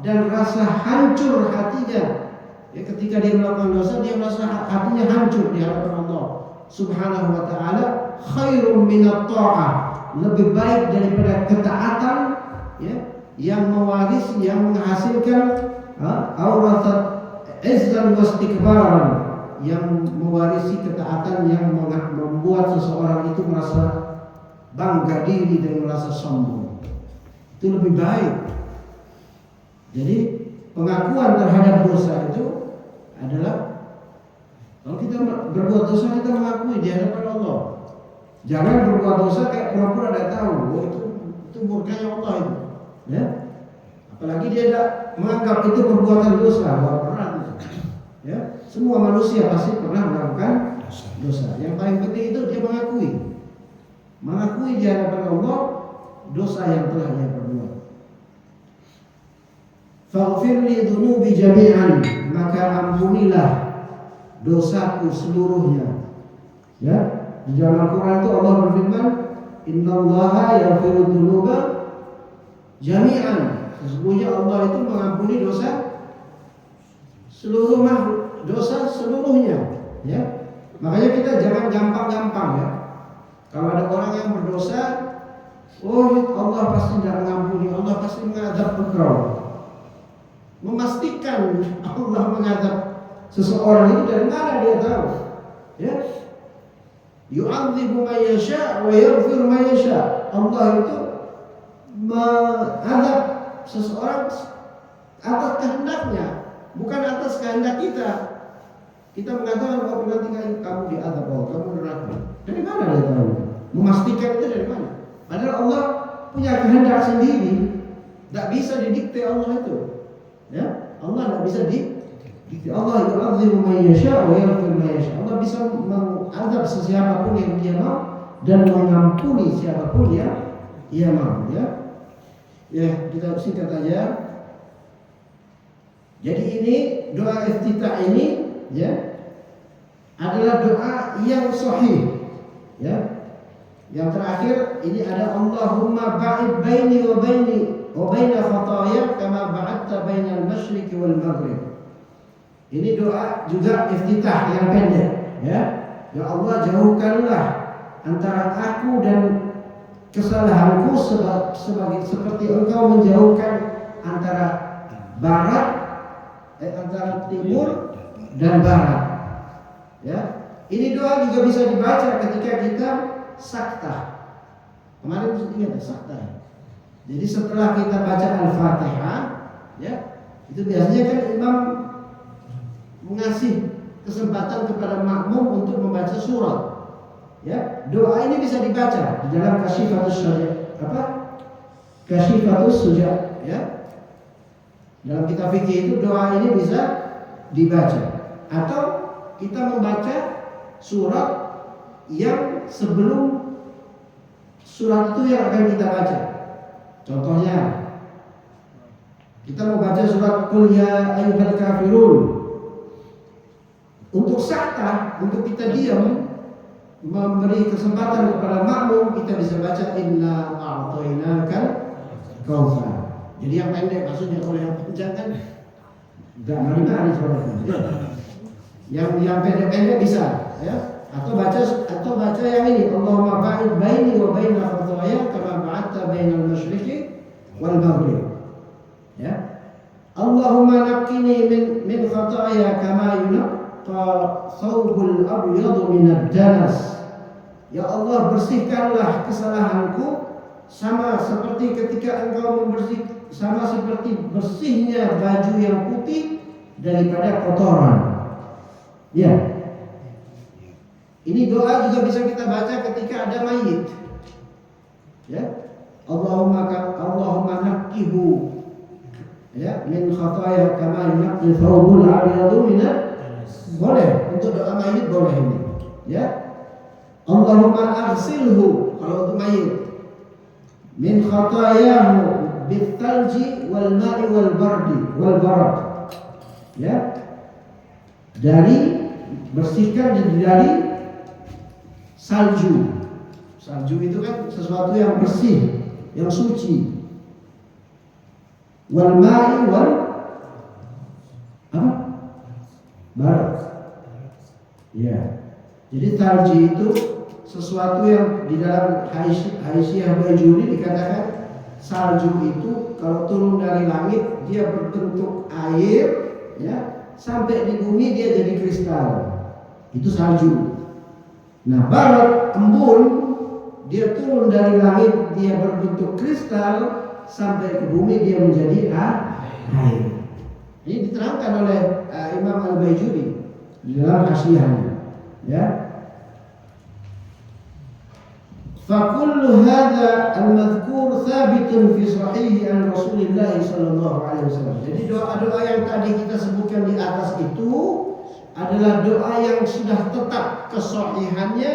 dan rasa hancur hatinya. Ya, ketika dia melakukan dosa, dia merasa hatinya hancur di hadapan Allah Subhanahu wa taala. Khairum minat ta'ah, lebih baik daripada ketaatan, ya, yang mewarisi, yang menghasilkan awrasat izzan wastikbaran, yang mewarisi ketaatan yang membuat seseorang itu merasa bangga diri dan merasa sombong. Itu lebih baik. Jadi pengakuan terhadap dosa itu adalah, kalau kita berbuat dosa, kita mengakui di hadapan Allah. Jangan berbuat dosa kayak pura-pura tidak tahu. Itu murkanya Allah itu, ya. Apalagi dia tidak menganggap itu perbuatan dosa, bahwa berat, ya. Semua manusia pasti pernah melakukan dosa. Yang paling penting itu dia mengakui di hadapan Allah dosa yang telah dia perbuat. Faghfir li dhunubi jami'an, maka ampunilah dosaku seluruhnya. Ya, di dalam Al-Qur'an itu Allah berfirman, Innallaha yaghfiru dzunuba jami'an. Sesungguhnya Allah itu mengampuni dosa seluruh makhluk, dosa seluruhnya, ya. Makanya kita jangan gampang-gampang, ya. Kalau ada orang yang berdosa, oh Allah pasti tidak mengampuni, Allah pasti mengadab engkau. Memastikan Allah mengadab seseorang itu dari mana dia tahu? Ya. Yu'adzibu man yasha' wa yaghfiru man yasha'. Allah itu mengadab seseorang atas kehendaknya, bukan atas kehendak kita. Kita mengatakan bahwa nanti kamu diadab, kamu neraka. Dari mana dia tahu? Memastikan itu dari mana? Padahal Allah punya kehendak sendiri, tidak bisa didikte Allah itu. Ya, Allah tidak bisa didikte. Allah itu yu'adzibu man yasha' wa yaghfiru man yasha'. Allah bisa mengadab siapapun yang Dia mau dan mengampuni siapapun yang Dia mau, ya. Ya, kita singkat aja. Jadi ini doa iftitah ini, ya, adalah doa yang sahih, ya. Yang terakhir ini ada Allahumma ba'id baini wa baina khataaya kama ba'adta bainal masyriqi wal maghrib. Ini doa juga iftitah yang pendek, ya. Ya Allah, jauhkanlah antara aku dan kesalahanku seperti Engkau menjauhkan antara barat, antara timur dan barat. Ya, ini doa juga bisa dibaca ketika kita sakta. Kemarin ingat sakta. Jadi setelah kita baca Al-Fatihah, ya, itu biasanya kan imam mengasih kesempatan kepada makmum untuk membaca surat. Ya, doa ini bisa dibaca di dalam Kasyifatus Suja, ya. Dalam kitab fikih itu doa ini bisa dibaca. Atau kita membaca surat yang sebelum surat itu yang akan kita baca. Contohnya, kita mau baca surat Qul ya ayyuhal kafirun. Untuk sakta, untuk kita diam, memberi kesempatan kepada makmum, kita bisa baca inna a'tainakal kautsar. Jadi yang pendek maksudnya, kalau yang panjang kan enggak menarik suaranya. Yang pendek-pendek bisa, ya. Atau baca yang ini, Allahumma ba'id baini wa baina khataaya kama ba'adta bainal masyriqi wal maghrib. Ya. Allahumma naqqini min khataaya kama thawbul abyadu minad danas. Ya Allah, bersihkanlah kesalahanku sama seperti ketika Engkau sama seperti bersihnya baju yang putih daripada kotoran. Ya. Ini doa juga bisa kita baca ketika ada mayit. Ya. Allahumma naqqihu, ya, min khataaya kama yunqi thawbul abyadu minad. Boleh, untuk doa mayit boleh ini, ya. Allahumma aghsilhu, kalau untuk mayit, min khatayahu bithalji wal ma'i wal barad, ya. Dari bersihkan dari salju. Salju itu kan sesuatu yang bersih, yang suci. Wal ma'i wal barad. Ya. Jadi salji itu sesuatu yang di dalam Haisyiah Bajuri dikatakan salju itu kalau turun dari langit dia berbentuk air, ya, sampai di bumi dia jadi kristal. Itu salju. Nah, barad, embun, dia turun dari langit dia berbentuk kristal sampai ke bumi dia menjadi air. Ini diterangkan oleh Imam Al-Bajuri di dalam Haisyiahnya, ya. فكل هذا المذكور ثابت في صحيح عن رسول الله صلى الله عليه وسلم. Jadi doa-doa yang tadi kita sebutkan di atas itu adalah doa yang sudah tetap kesahihannya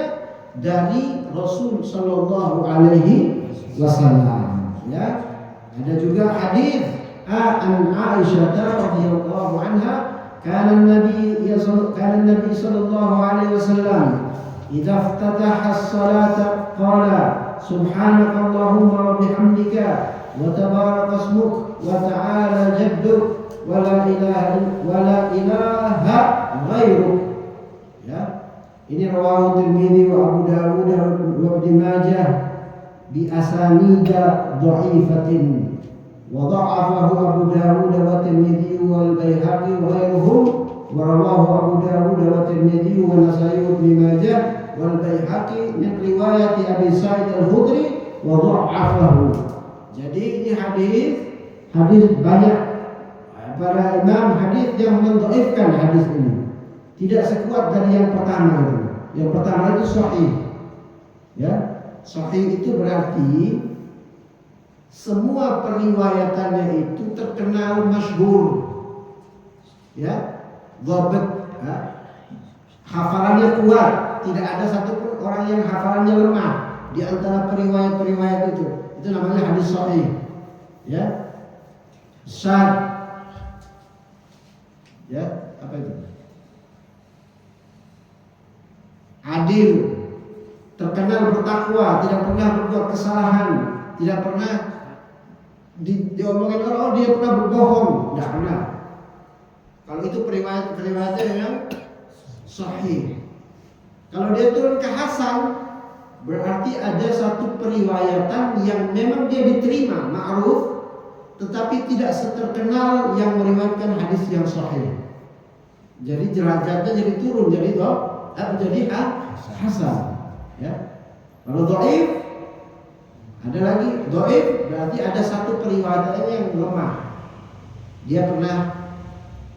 dari Rasul sallallahu alaihi wasallam, ya. Ada juga hadis an Aisyah radhiyallahu anha, kana Nabi sallallahu alaihi wasallam idza iftataha as-salata qala subhanakallahumma wa bihamdika wa tabaraka ismuk wa ta'ala jadduk wa la ilaha ghairuk. Ya. Ini rawahu Tirmidzi wa Abu Dawud wa Ibnu Majah bi asanida dha'ifatin wa dha'afahu Abu Dawud wa Tirmidzi wal Baihaqi wa ghairuhum wa rawahu Abu Dawud wa Tirmidzi wa Nasa'i wa Ibnu Majah wal Baihaqi min riwayat Abi Sa'id Al-Khudri wa dha'afahu. Jadi ini hadis banyak para imam hadis yang mendhaifkan hadis ini. Tidak sekuat dari yang pertama itu. Yang pertama itu sahih. Ya, sahih itu berarti semua periwayatannya itu terkenal masyhur. Ya, dhabit, ya. Hafalannya kuat, tidak ada satupun orang yang hafalannya lemah di antara periwayat-periwayat itu. Itu namanya hadis sahih. Ya. Syad. Ya, apa itu? Adil, terkenal bertakwa, tidak pernah berbuat kesalahan, tidak pernah diomongin orang, oh dia pernah berbohong, tidak pernah. Kalau itu periwayatnya yang sahih. Kalau dia turun ke hasan, berarti ada satu periwayatan yang memang dia diterima, ma'ruf, tetapi tidak seterkenal yang meriwayatkan hadis yang sahih. Jadi derajatnya jadi turun, jadi hasan. Ya. Kalau dhaif, ada lagi dhaif berarti ada satu periwayatan yang lemah. Dia pernah,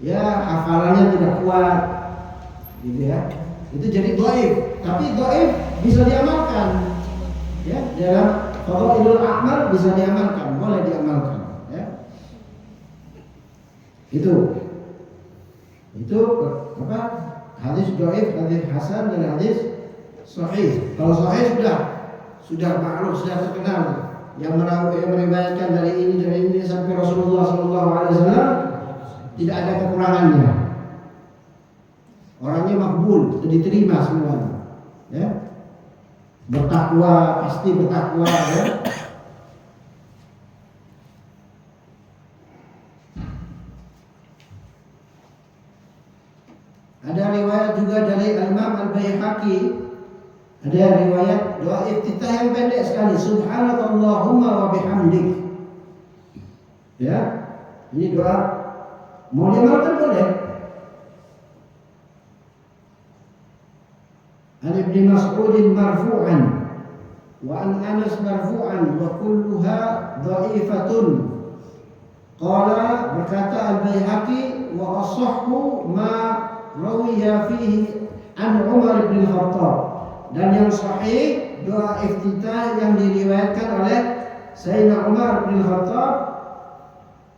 ya hafalannya tidak kuat, gitu ya. Itu jadi dhaif. Tapi dhaif bisa diamalkan. Ya, dalam fadhailul a'mal bisa diamalkan, boleh diamalkan. Ya. Itu apa? Hadis dhaif, hadis hasan dan hadis sahih. Kalau sahih sudah ma'ruf, sudah terkenal. Yang meriwayatkan dari ini sampai Rasulullah SAW tidak ada kekurangannya. Orangnya makbul, diterima semuanya. Ya. Bertakwa, pasti bertakwa, ya. Ada riwayat juga dari Imam Al-Baihaqi. Ada riwayat doa iftitah yang pendek sekali, subhanakallahumma wa bihamdik. Ya, ini doa mau diamalkan boleh. An Ibnu Mas'ud marfu'an wa an Anas marfu'an wa kulluha dha'ifatun. Qala, berkata Al-Baihaqi, wa ashahhu ma rawiya fihi an Umar bin Khattab. Dan yang sahih doa iftitah yang diriwayatkan oleh Sayyidina Umar bin Khattab,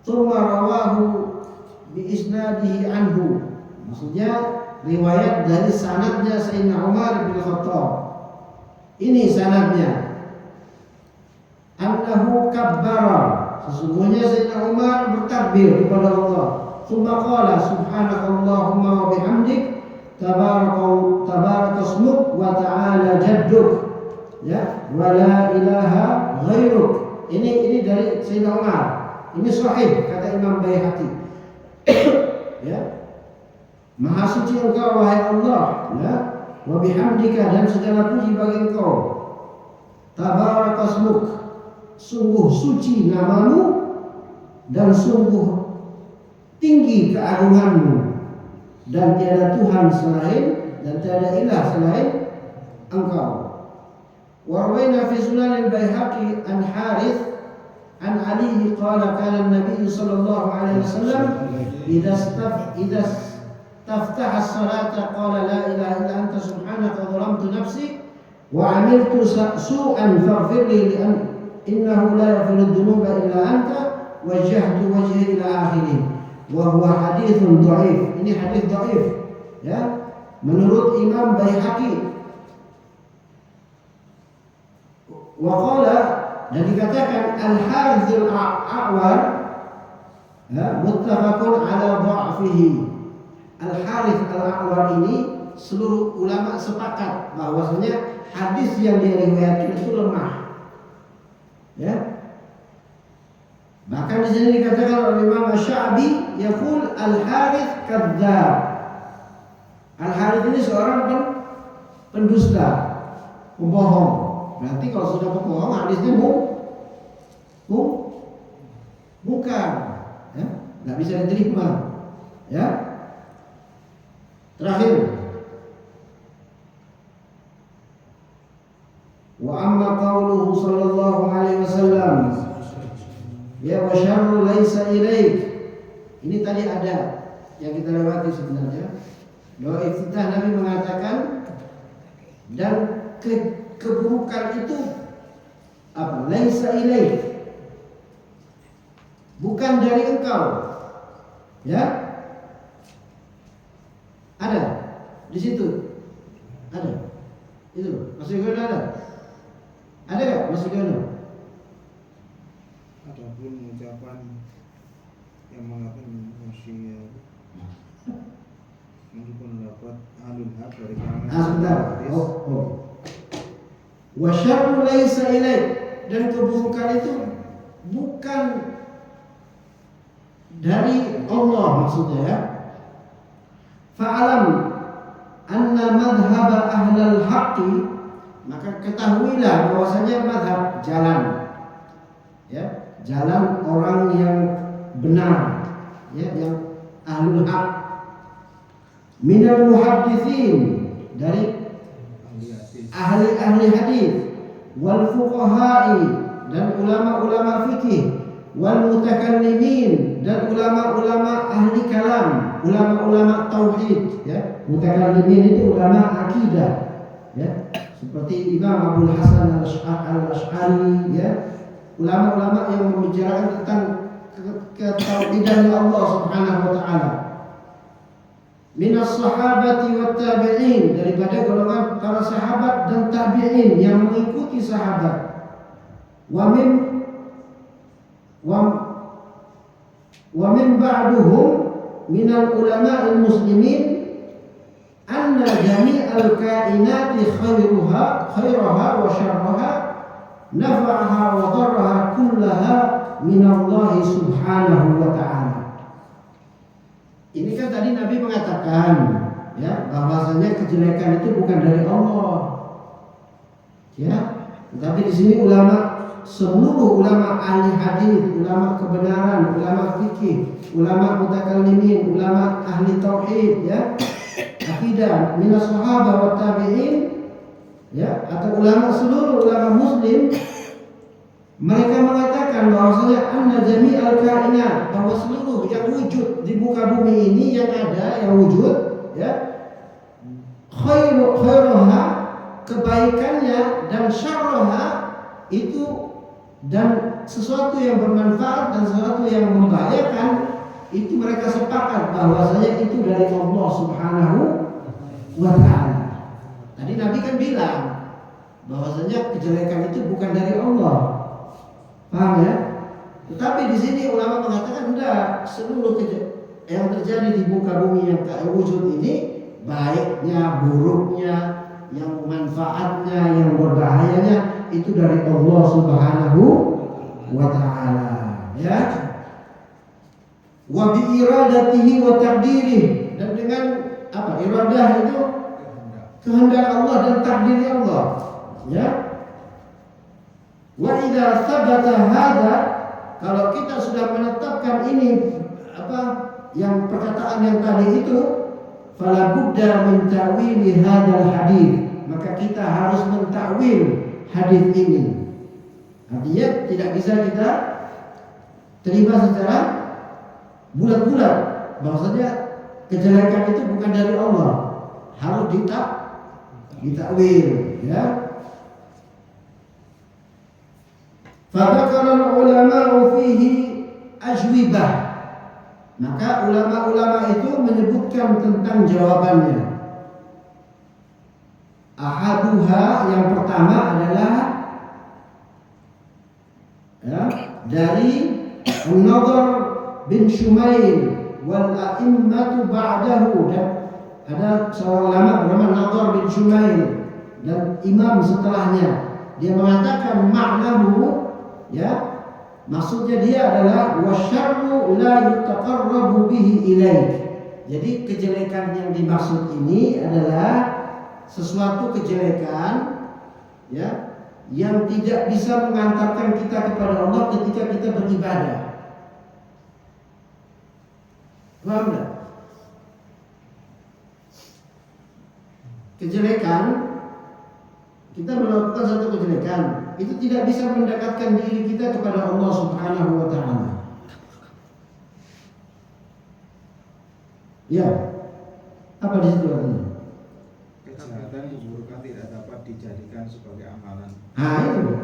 thumma rawahu bi isnadihi anhu. Maksudnya riwayat dari sanadnya Sayyidina Umar bin Khattab. Ini sanadnya. Annahu kabbara, sesungguhnya Sayyidina Umar bertakbir kepada Allah. Thumma qala subhanakallahumma wa bihamdik tabaraka ismuk wa ta'ala jadduk, ya, wa la ilaha ghairuk. Ini dari Sayyidina Umar. Ini sahih kata Imam Baihaqi. Ya. Maha suci Engkau wahai Allah, ya, wa bihamdika, dan segala puji bagi Engkau. Tabaraka ismuk, sungguh suci namamu dan sungguh tinggi keagunganmu, dan tiada Tuhan selain, dan tiada ilah selain Engkau. Warwaina fi Sunan al-Baihaqi an Harith an Ali qala kana an-nabiy sallallahu alaihi wasallam idza taftaha as-salata qala la ilaha illa anta subhanaka dhalamtu nafsi wa amiltu su'an faghfir li innahu la yaghfiru dhunuba illa anta wajjahtu wajhi ila akhirih. Wa huwa haditsun dhaif. Ini hadis dhaif, ya, menurut Imam Baihaqi. Wa qala, dan dikatakan al-Harithul A'war, ya, muttafaqun ala dha'fihi. Al-Harith al-A'war ini seluruh ulama sepakat bahwasanya hadis yang diriwayatkan itu lemah. Ya. Bahkan di sini dikatakan oleh Imam Asy-Sya'bi, yaqul Al-Harits kadzdzab. Al-Harits ini seorang pendusta, pembohong. Berarti kalau sudah pembohong hadisnya bukan, ya, nggak bisa diterima. Ya. Terakhir, wa amma qauluhu sallallahu alaihi wasallam, ya wa syarru laisa ilaik. Ini tadi ada yang kita lewati sebenarnya. Doa iftitah Nabi mengatakan, dan keburukan itu apa? Laisa ilaik, bukan dari engkau. Ya, ada di situ, ada. Itu Mas Yono ada nggak Mas Yono? Adapun ucapan yang mengatakan masih meskipun dapat alun hak dari kalangan sebentar. Wa syarru laisa ilaik, dan keburukan itu bukan dari Allah maksudnya, ya. Fa'alam anna madhhab ahlal haqqi, maka ketahuilah bahwasanya madhab, jalan, ya, jalan orang yang benar, ya, yang ahlul haq, minal muhadditsin, dari ahli hadis, wal fuqaha'i, dan ulama-ulama fikih, wal mutakallimin, dan ulama-ulama ahli kalam, ulama-ulama tauhid, ya. Mutakallimin itu ulama akidah, ya, seperti Imam Abdul Hasan al-Asy'ari, ya, ulama-ulama yang membicarakan tentang ketauhidan Allah Subhanahu wa taala. Minas sahabati wat tabi'in, daripada golongan para sahabat dan tabi'in yang mengikuti sahabat. Wa min ba'duhum minal ulama'il muslimin anna jami'al kainati khairuha wa syarruha, nafa'aha wa darraha kullaha minallahi subhanahu wa ta'ala. Ini kan tadi Nabi mengatakan, ya, bahwasanya kejelekan itu bukan dari Allah, ya. Tapi di sini seluruh ulama ahli hadis, ulama kebenaran, ulama fikih, ulama mutakallimin, ulama ahli tauhid, ya, akidah, minas sahabah wa tabi'in, ya, atau seluruh ulama muslim, mereka mengatakan bahwasanya anna jami'al kainat, bahwa seluruh yang wujud di muka bumi ini, yang ada, yang wujud, ya, khairuha, kebaikannya, dan syarruha, itu, dan sesuatu yang bermanfaat dan sesuatu yang membahayakan, itu mereka sepakat bahwasanya itu dari Allah Subhanahu wa ta'ala. Tadi Nabi kan bilang bahwasanya kejelekan itu bukan dari Allah, paham, ya? Tetapi di sini ulama mengatakan enggak, seluruh yang terjadi di muka bumi yang wujud ini, baiknya, buruknya, yang manfaatnya, yang berbahayanya, itu dari Allah Subhanahu wa ta'ala, ya. Wa bi iradatihi wa taqdirih, dan dengan apa? Iradah itu kehendak Allah dan takdir Allah, ya. Wa idza thabata hadza, kalau kita sudah menetapkan ini, apa, yang perkataan yang tadi itu, fala budda min ta'wili hadzal hadis, maka kita harus mentakwil hadis ini. Artinya tidak bisa kita terima secara bulat-bulat bahwasanya kejelekan itu bukan dari Allah, harus ditakwil, ya. Fadzakara ulama fihi ajwibah, maka ulama-ulama itu menyebutkan tentang jawabannya. Ahaduha, yang pertama adalah, ya, dari An-Nadhr bin Shumail wal a'immatu ba'dahu, dan ada seorang ulama Nadhr bin Shumail dan imam setelahnya, dia mengatakan maknahu, ya. Maksudnya dia adalah wasyarru la yutaqarrabu bihi ilaik. Jadi kejelekan yang dimaksud ini adalah sesuatu kejelekan ya yang tidak bisa mengantarkan kita kepada Allah ketika kita beribadah. Paham enggak? Kejelekan, kita melakukan satu kejelekan, itu tidak bisa mendekatkan diri kita kepada Allah Subhanahu wa taala. Ya. Apa di situ artinya? Kejahatan keburukan tidak dapat dijadikan sebagai amalan. Itu.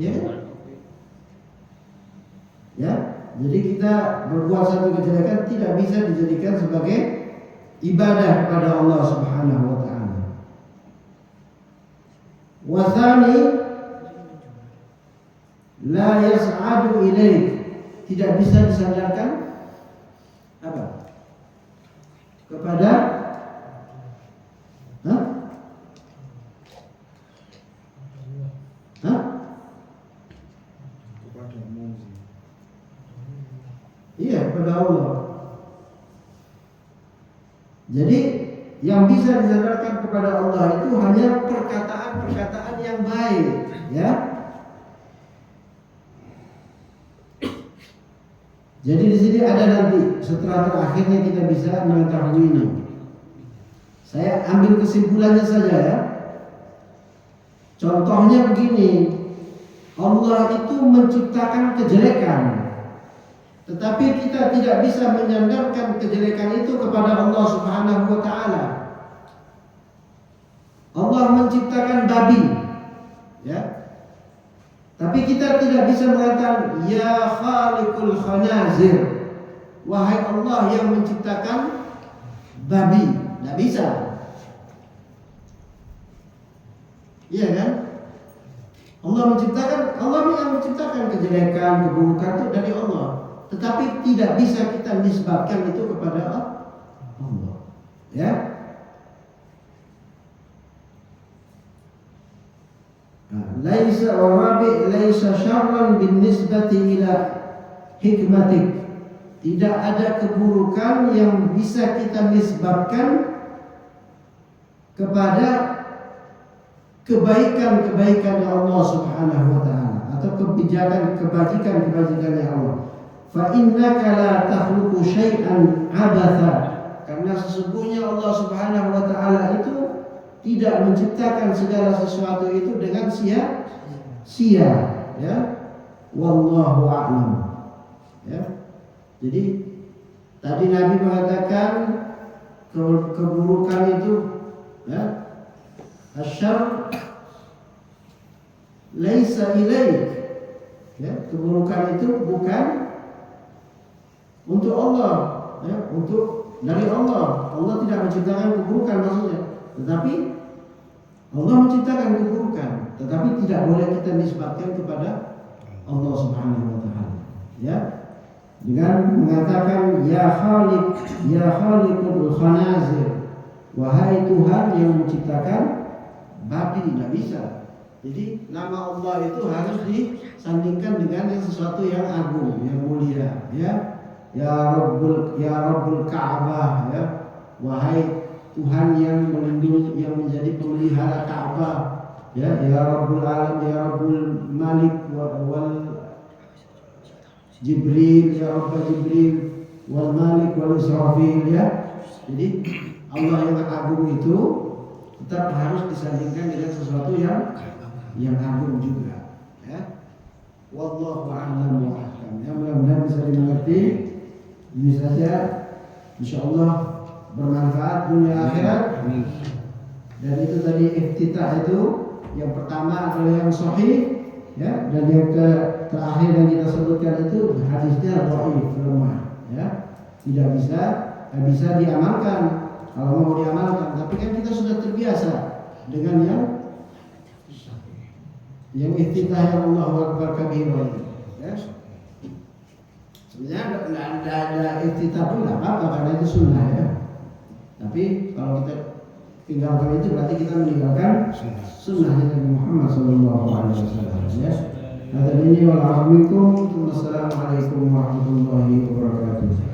Ya. Ya. Jadi kita berbuat satu kejelekan tidak bisa dijadikan sebagai ibadah kepada Allah Subhanahu wa taala. Wasani la yas'adu ilaik, tidak bisa disandarkan apa? Kepada Kepadamu. Iya, kepada Allah. Jadi yang bisa disandarkan kepada Allah itu hanya perkataan-perkataan yang baik, ya. Jadi di sini ada nanti setelah terakhirnya kita bisa mengetahui ini. Saya ambil kesimpulannya saja ya. Contohnya begini, Allah itu menciptakan kejelekan, tetapi kita tidak bisa menyandarkan kejelekan itu kepada Allah Subhanahu wa taala. Allah menciptakan babi, ya. Tapi kita tidak bisa mengatakan ya khaliqul khanazir, wahai Allah yang menciptakan babi, tidak bisa. Iya kan? Allah yang menciptakan kejelekan, keburukan itu dari Allah. Tetapi tidak bisa kita nisbatkan itu kepada Allah. Ya. Laisa warabi laisa syarran bin nisbati ila hikmatik. Tidak ada keburukan yang bisa kita nisbatkan kepada kebaikan-kebaikan Allah Subhanahu wa taala atau kebajikan-kebajikan Allah. Fa innaka la takhluqu syai'an abatha. Karena sesungguhnya Allah Subhanahu wa taala itu tidak menciptakan segala sesuatu itu dengan sia-sia, ya. Wallahu a'lam. Ya. Jadi tadi Nabi mengatakan keburukan itu, ya, asyarr laisa ilaik. Ya, keburukan itu bukan untuk Allah, ya, untuk dari Allah. Allah tidak menciptakan keburukan maksudnya. Tetapi Allah menciptakan keburukan, tetapi tidak boleh kita nisbatkan kepada Allah Subhanahu wa taala. Ya. Dengan mengatakan ya khaliqul khanazir, wahai Tuhan yang menciptakan babi, tidak bisa. Jadi nama Allah itu harus disandingkan dengan sesuatu yang agung, yang mulia, ya. Ya Rabbul Ka'bah, ya. Wahai Tuhan yang melindungi, yang menjadi pemelihara Ka'bah, ya Rabbul Alam, ya Rabbul Malik wal Jibril, ya Rabbul Jibril wal Malik wal Israfil, ya. Jadi Allah yang agung itu tetap harus disandingkan dengan sesuatu yang agung juga, ya. Wallahu a'lam wa ahkam. Ya, mudah-mudahan bisa dimengerti. Ini saja, insyaallah bermanfaat dunia akhirat. Dan itu tadi iftitah itu yang pertama adalah yang sahih, ya, dan yang terakhir yang kita sebutkan itu hadisnya dhaif, lemah, ya. Tidak bisa diamalkan kalau mau diamalkan, tapi kan kita sudah terbiasa dengan yang iftitah yang Allahu Akbar kabira, ya. Sebenarnya tidak ada iftitah pun tidak apa-apa karena itu sunnah, ya. Tapi kalau kita tinggalkan itu berarti kita meninggalkan sunnah Nabi Muhammad SAW, ya. Hada minni wal 'afwu minkum. Wassalamualaikum warahmatullahi wabarakatuh.